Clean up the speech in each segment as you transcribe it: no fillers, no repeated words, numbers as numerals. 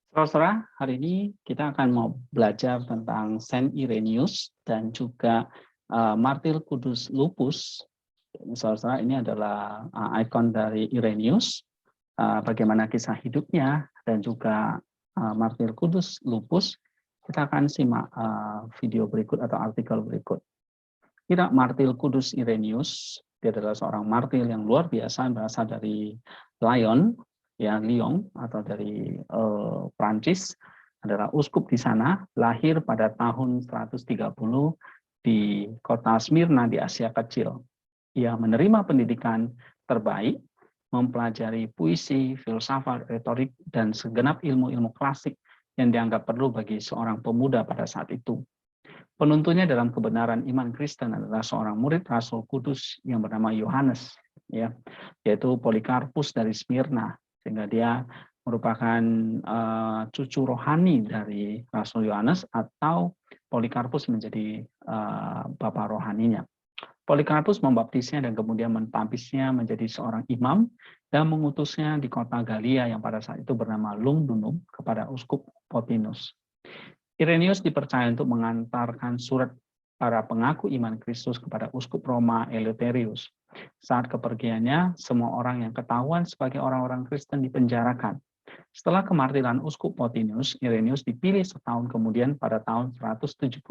Saudara, hari ini kita akan mau belajar tentang Saint Irenaeus dan juga Martir Kudus Lupus. Saudara, ini adalah ikon dari Irenaeus, bagaimana kisah hidupnya, dan juga Martir Kudus Lupus. Kita akan simak video berikut atau artikel berikut. Kira Martir Kudus Irenaeus, dia adalah seorang martir yang luar biasa, berasal dari Lyon, Lyon atau dari Prancis, adalah uskup di sana, lahir pada tahun 130 di kota Smyrna di Asia Kecil. Ia menerima pendidikan terbaik, mempelajari puisi, filsafat, retorik, dan segenap ilmu-ilmu klasik yang dianggap perlu bagi seorang pemuda pada saat itu. Penuntunnya dalam kebenaran iman Kristen adalah seorang murid Rasul Kudus yang bernama Yohanes, yaitu Polikarpus dari Smyrna, sehingga dia merupakan cucu rohani dari Rasul Yohanes atau Polikarpus menjadi bapak rohaninya. Polikarpus membaptisnya dan kemudian mentabisnya menjadi seorang imam dan mengutusnya di kota Galia yang pada saat itu bernama Lugdunum kepada uskup Photinus. Irenaeus dipercaya untuk mengantarkan surat para pengaku iman Kristus kepada uskup Roma Eleutherius. Saat kepergiannya, semua orang yang ketahuan sebagai orang-orang Kristen dipenjarakan. Setelah kemartiran uskup Photinus, Irenaeus dipilih setahun kemudian pada tahun 178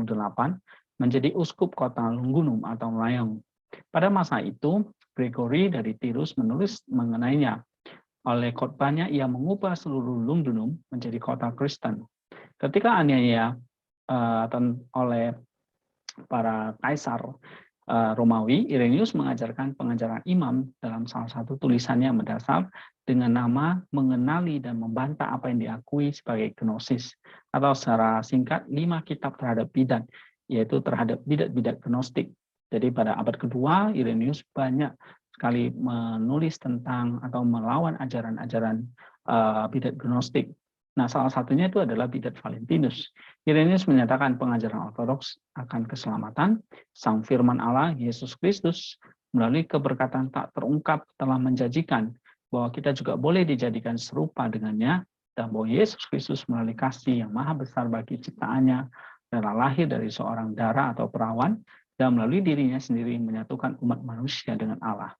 menjadi uskup kota Lugdunum atau Lyon. Pada masa itu, Gregory dari Tirus menulis mengenainya. Oleh khotbahnya, ia mengubah seluruh Lugdunum menjadi kota Kristen. Ketika aniaya oleh para kaisar Romawi, Irenaeus mengajarkan pengajaran imam dalam salah satu tulisannya mendasar dengan nama mengenali dan membantah apa yang diakui sebagai gnosis, atau secara singkat 5 kitab terhadap bidat, yaitu terhadap bidat-bidat gnostik. Jadi pada abad kedua, Irenaeus banyak sekali menulis tentang atau melawan ajaran-ajaran bidat gnostik. Nah, salah satunya itu adalah bidat Valentinus. Irenaeus menyatakan pengajaran ortodoks akan keselamatan, Sang Firman Allah, Yesus Kristus, melalui keberkatan tak terungkap telah menjanjikan bahwa kita juga boleh dijadikan serupa dengannya, dan bahwa Yesus Kristus melalui kasih yang maha besar bagi ciptaannya, rela lahir dari seorang dara atau perawan, dan melalui dirinya sendiri menyatukan umat manusia dengan Allah.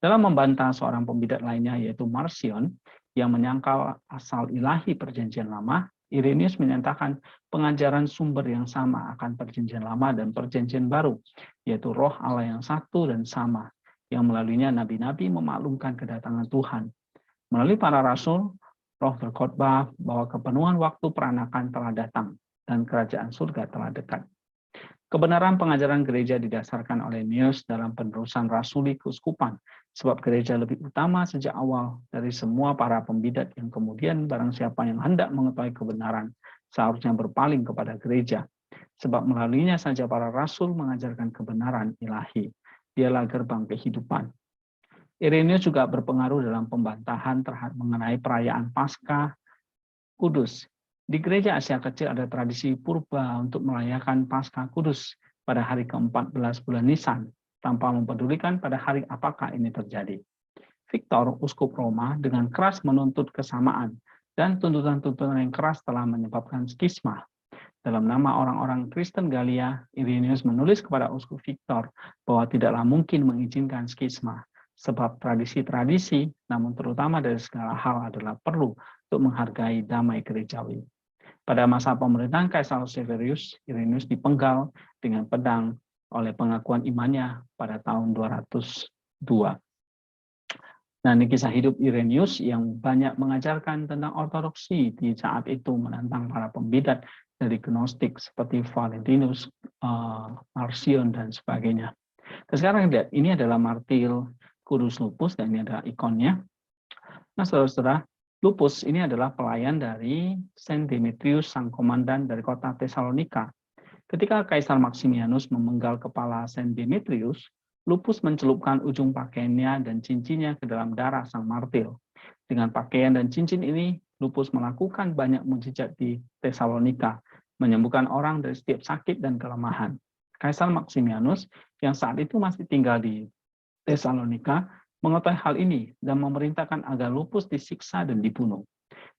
Dalam membantah seorang pembidat lainnya, yaitu Marcion, yang menyangkal asal ilahi perjanjian lama, Irenaeus menyatakan pengajaran sumber yang sama akan perjanjian lama dan perjanjian baru, yaitu roh Allah yang satu dan sama, yang melaluinya nabi-nabi memaklumkan kedatangan Tuhan. Melalui para rasul, roh berkhotbah bahwa kepenuhan waktu peranakan telah datang dan kerajaan surga telah dekat. Kebenaran pengajaran gereja didasarkan oleh Irenaeus dalam penerusan rasuli keuskupan, sebab gereja lebih utama sejak awal dari semua para pembidat yang kemudian barang siapa yang hendak mengetahui kebenaran seharusnya berpaling kepada gereja, sebab melaluinya saja para rasul mengajarkan kebenaran ilahi. Dialah gerbang kehidupan. Irenaeus juga berpengaruh dalam pembantahan terhadap mengenai perayaan Paskah Kudus. Di gereja Asia Kecil ada tradisi purba untuk merayakan Paskah Kudus pada hari ke-14 bulan Nisan, tanpa mempedulikan pada hari apakah ini terjadi. Victor, uskup Roma, dengan keras menuntut kesamaan, dan tuntutan-tuntutan yang keras telah menyebabkan skisma. Dalam nama orang-orang Kristen Galia, Irenaeus menulis kepada uskup Victor bahwa tidaklah mungkin mengizinkan skisma, sebab tradisi-tradisi, namun terutama dari segala hal adalah perlu untuk menghargai damai gerejawi. Pada masa pemerintahan Kaisar Severius, Irenaeus dipenggal dengan pedang oleh pengakuan imannya pada tahun 202. Nah, ini kisah hidup Irenaeus yang banyak mengajarkan tentang ortodoksi di saat itu, menantang para pembidat dari gnostik seperti Valentinus, Marcion, dan sebagainya. Dan sekarang lihat, ini adalah Martir Kudus Lupus, dan ini adalah ikonnya. Nah, saudara-saudara, Lupus ini adalah pelayan dari Saint Demetrius, sang komandan dari kota Tesalonika. Ketika Kaisar Maximianus memenggal kepala Saint Demetrius, Lupus mencelupkan ujung pakaiannya dan cincinnya ke dalam darah sang martir. Dengan pakaian dan cincin ini, Lupus melakukan banyak mukjizat di Tesalonika, menyembuhkan orang dari setiap sakit dan kelemahan. Kaisar Maximianus yang saat itu masih tinggal di Tesalonika mengetahui hal ini dan memerintahkan agar Lupus disiksa dan dibunuh.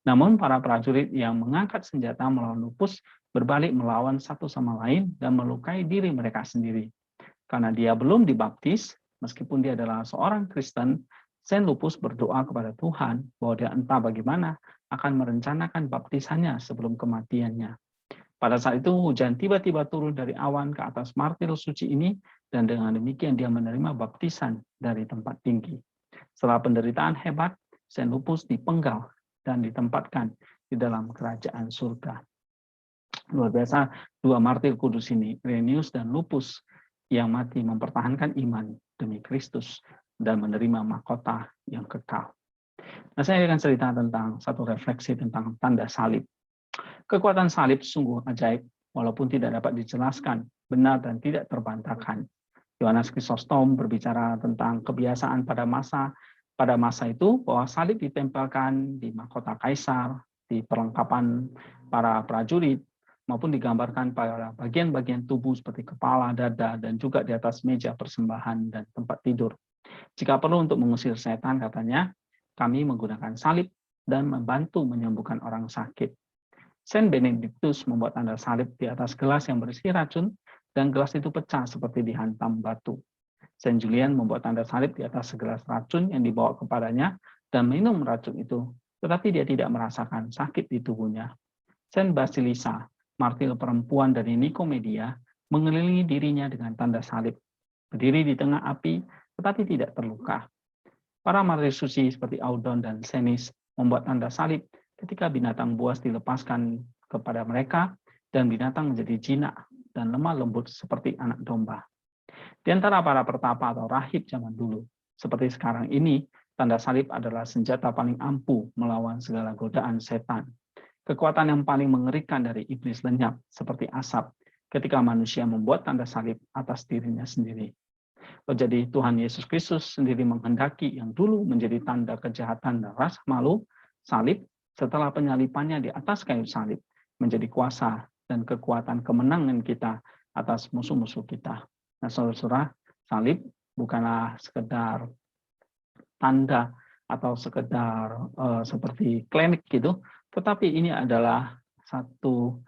Namun para prajurit yang mengangkat senjata melawan Lupus berbalik melawan satu sama lain dan melukai diri mereka sendiri. Karena dia belum dibaptis, meskipun dia adalah seorang Kristen, Saint Lupus berdoa kepada Tuhan bahwa dia entah bagaimana akan merencanakan baptisannya sebelum kematiannya. Pada saat itu hujan tiba-tiba turun dari awan ke atas martir suci ini, dan dengan demikian dia menerima baptisan dari tempat tinggi. Setelah penderitaan hebat, Saint Lupus dipenggal dan ditempatkan di dalam kerajaan surga. Luar biasa, dua martir kudus ini, Irenaeus dan Lupus, yang mati mempertahankan iman demi Kristus dan menerima mahkota yang kekal. Nah, saya akan cerita tentang satu refleksi tentang tanda salib. Kekuatan salib sungguh ajaib, walaupun tidak dapat dijelaskan, benar dan tidak terbantahkan. Yohanes Chrysostom berbicara tentang kebiasaan pada masa itu bahwa salib ditempelkan di mahkota kaisar, di perlengkapan para prajurit, maupun digambarkan pada bagian-bagian tubuh seperti kepala, dada, dan juga di atas meja persembahan dan tempat tidur. Jika perlu untuk mengusir setan, katanya, kami menggunakan salib dan membantu menyembuhkan orang sakit. Saint Benedictus membuat tanda salib di atas gelas yang berisi racun, dan gelas itu pecah seperti dihantam batu. Saint Julian membuat tanda salib di atas segelas racun yang dibawa kepadanya, dan minum racun itu, tetapi dia tidak merasakan sakit di tubuhnya. Saint Basilisa, martir perempuan dari Nikomedia, mengelilingi dirinya dengan tanda salib, berdiri di tengah api, tetapi tidak terluka. Para martir suci seperti Audon dan Senis membuat tanda salib ketika binatang buas dilepaskan kepada mereka, dan binatang menjadi jinak dan lemah lembut seperti anak domba. Di antara para pertapa atau rahib zaman dulu, seperti sekarang ini, tanda salib adalah senjata paling ampuh melawan segala godaan setan. Kekuatan yang paling mengerikan dari iblis lenyap seperti asap ketika manusia membuat tanda salib atas dirinya sendiri. Jadi Tuhan Yesus Kristus sendiri menghendaki yang dulu menjadi tanda kejahatan dan rasa malu, salib, setelah penyalipannya di atas kayu salib, menjadi kuasa dan kekuatan kemenangan kita atas musuh-musuh kita. Nah, saudara-saudara, salib bukanlah sekedar tanda atau sekedar seperti klinik gitu, tetapi ini adalah satu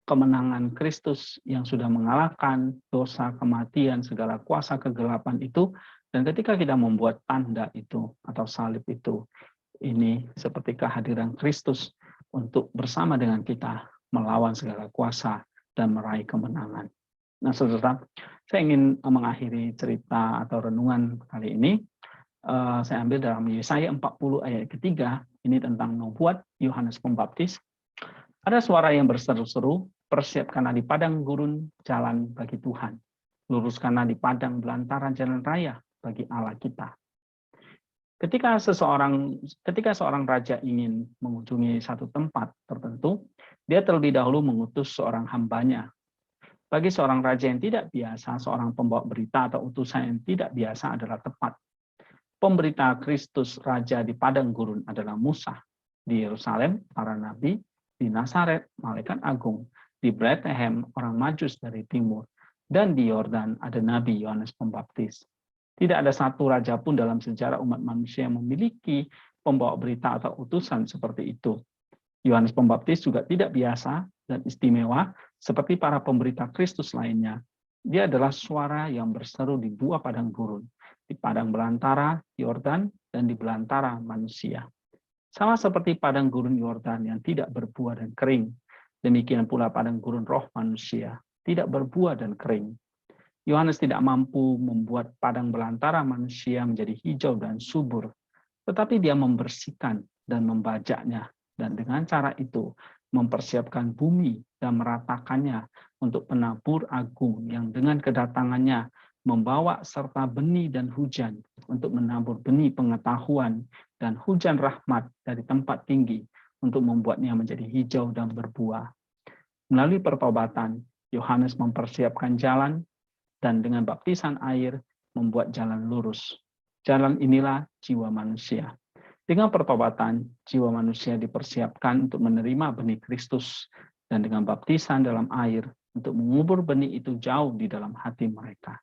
kemenangan Kristus yang sudah mengalahkan dosa, kematian, segala kuasa kegelapan itu. Dan ketika kita membuat tanda itu atau salib itu, ini seperti kehadiran Kristus untuk bersama dengan kita melawan segala kuasa dan meraih kemenangan. Nah, saudara, saya ingin mengakhiri cerita atau renungan kali ini. Saya ambil dalam Yesaya 40 ayat ketiga, ini tentang nubuat Yohanes Pembaptis. Ada suara yang berseru-seru, persiapkanlah di padang gurun jalan bagi Tuhan. Luruskanlah di padang belantara jalan raya bagi Allah kita. Ketika seorang raja ingin mengunjungi satu tempat tertentu, dia terlebih dahulu mengutus seorang hambanya. Bagi seorang raja yang tidak biasa, seorang pembawa berita atau utusan yang tidak biasa adalah tepat. Pemberita Kristus Raja di padang gurun adalah Musa. Di Yerusalem, para nabi. Di Nazaret, malaikat agung. Di Bethlehem, orang Majus dari timur. Dan di Yordan ada Nabi Yohanes Pembaptis. Tidak ada satu raja pun dalam sejarah umat manusia yang memiliki pembawa berita atau utusan seperti itu. Yohanes Pembaptis juga tidak biasa dan istimewa seperti para pemberita Kristus lainnya. Dia adalah suara yang berseru di dua padang gurun, di padang belantara Yordan dan di belantara manusia. Sama seperti padang gurun Yordan yang tidak berbuah dan kering, demikian pula padang gurun roh manusia, tidak berbuah dan kering. Yohanes tidak mampu membuat padang belantara manusia menjadi hijau dan subur, tetapi dia membersihkan dan membajaknya, dan dengan cara itu mempersiapkan bumi dan meratakannya untuk penabur agung yang dengan kedatangannya membawa serta benih dan hujan untuk menabur benih pengetahuan dan hujan rahmat dari tempat tinggi untuk membuatnya menjadi hijau dan berbuah. Melalui pertobatan, Yohanes mempersiapkan jalan dan dengan baptisan air membuat jalan lurus. Jalan inilah jiwa manusia. Dengan pertobatan, jiwa manusia dipersiapkan untuk menerima benih Kristus dan dengan baptisan dalam air untuk mengubur benih itu jauh di dalam hati mereka.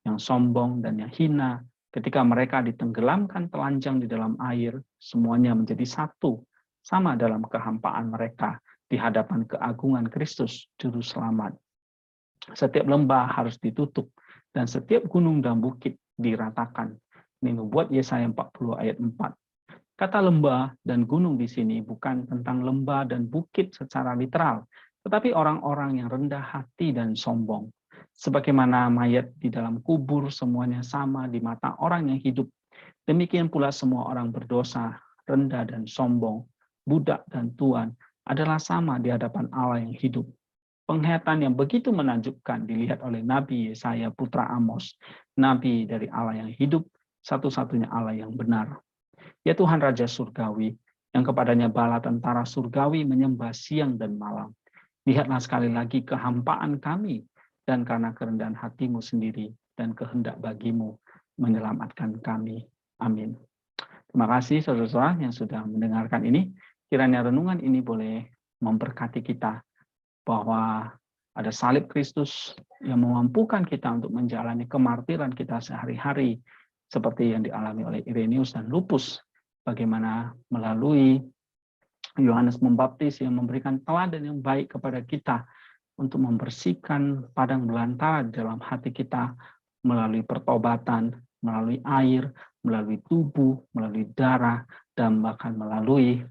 Yang sombong dan yang hina Ketika mereka ditenggelamkan telanjang di dalam air, semuanya menjadi satu, sama dalam kehampaan mereka di hadapan keagungan Kristus, Juru Selamat. Setiap lembah harus ditutup, dan setiap gunung dan bukit diratakan. Ini membuat Yesaya 40 ayat 4. Kata lembah dan gunung di sini bukan tentang lembah dan bukit secara literal, tetapi orang-orang yang rendah hati dan sombong. Sebagaimana mayat di dalam kubur semuanya sama di mata orang yang hidup, demikian pula semua orang berdosa, rendah dan sombong, budak dan tuan, adalah sama di hadapan Allah yang hidup. Penglihatan yang begitu menakjubkan dilihat oleh Nabi Yesaya putra Amos, Nabi dari Allah yang hidup, satu-satunya Allah yang benar. Ya Tuhan Raja Surgawi, yang kepadanya bala tentara surgawi menyembah siang dan malam. Lihatlah sekali lagi kehampaan kami, dan karena kerendahan hatimu sendiri, dan kehendak bagimu menyelamatkan kami. Amin. Terima kasih saudara-saudara yang sudah mendengarkan ini. Kiranya renungan ini boleh memberkati kita, bahwa ada salib Kristus yang memampukan kita untuk menjalani kemartiran kita sehari-hari, seperti yang dialami oleh Irenaeus dan Lupus, bagaimana melalui Yohanes Pembaptis yang memberikan teladan yang baik kepada kita untuk membersihkan padang belantara di dalam hati kita melalui pertobatan, melalui air, melalui tubuh, melalui darah, dan bahkan melalui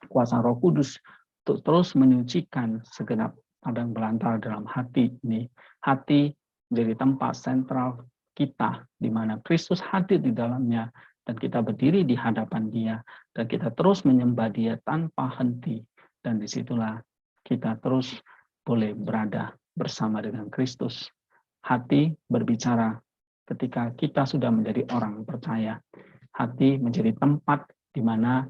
kuasa Roh Kudus untuk terus menyucikan segenap padang belantara dalam hati ini. Hati menjadi tempat sentral kita, di mana Kristus hadir di dalamnya, dan kita berdiri di hadapan Dia, dan kita terus menyembah Dia tanpa henti. Dan disitulah kita terus boleh berada bersama dengan Kristus. Hati berbicara ketika kita sudah menjadi orang percaya. Hati menjadi tempat di mana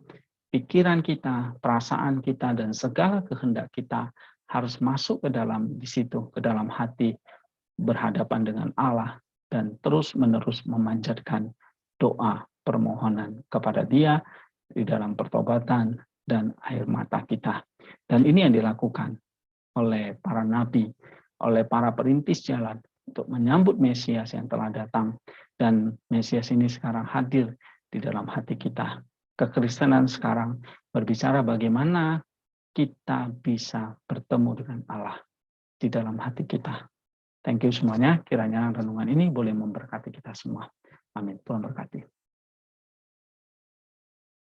pikiran kita, perasaan kita, dan segala kehendak kita harus masuk ke dalam di situ, ke dalam hati, berhadapan dengan Allah, dan terus-menerus memanjatkan doa permohonan kepada Dia di dalam pertobatan dan air mata kita. Dan ini yang dilakukan oleh para nabi, oleh para perintis jalan untuk menyambut Mesias yang telah datang. Dan Mesias ini sekarang hadir di dalam hati kita. Kekristenan sekarang berbicara bagaimana kita bisa bertemu dengan Allah di dalam hati kita. Thank you semuanya. Kiranya renungan ini boleh memberkati kita semua. Amin. Tuhan berkati.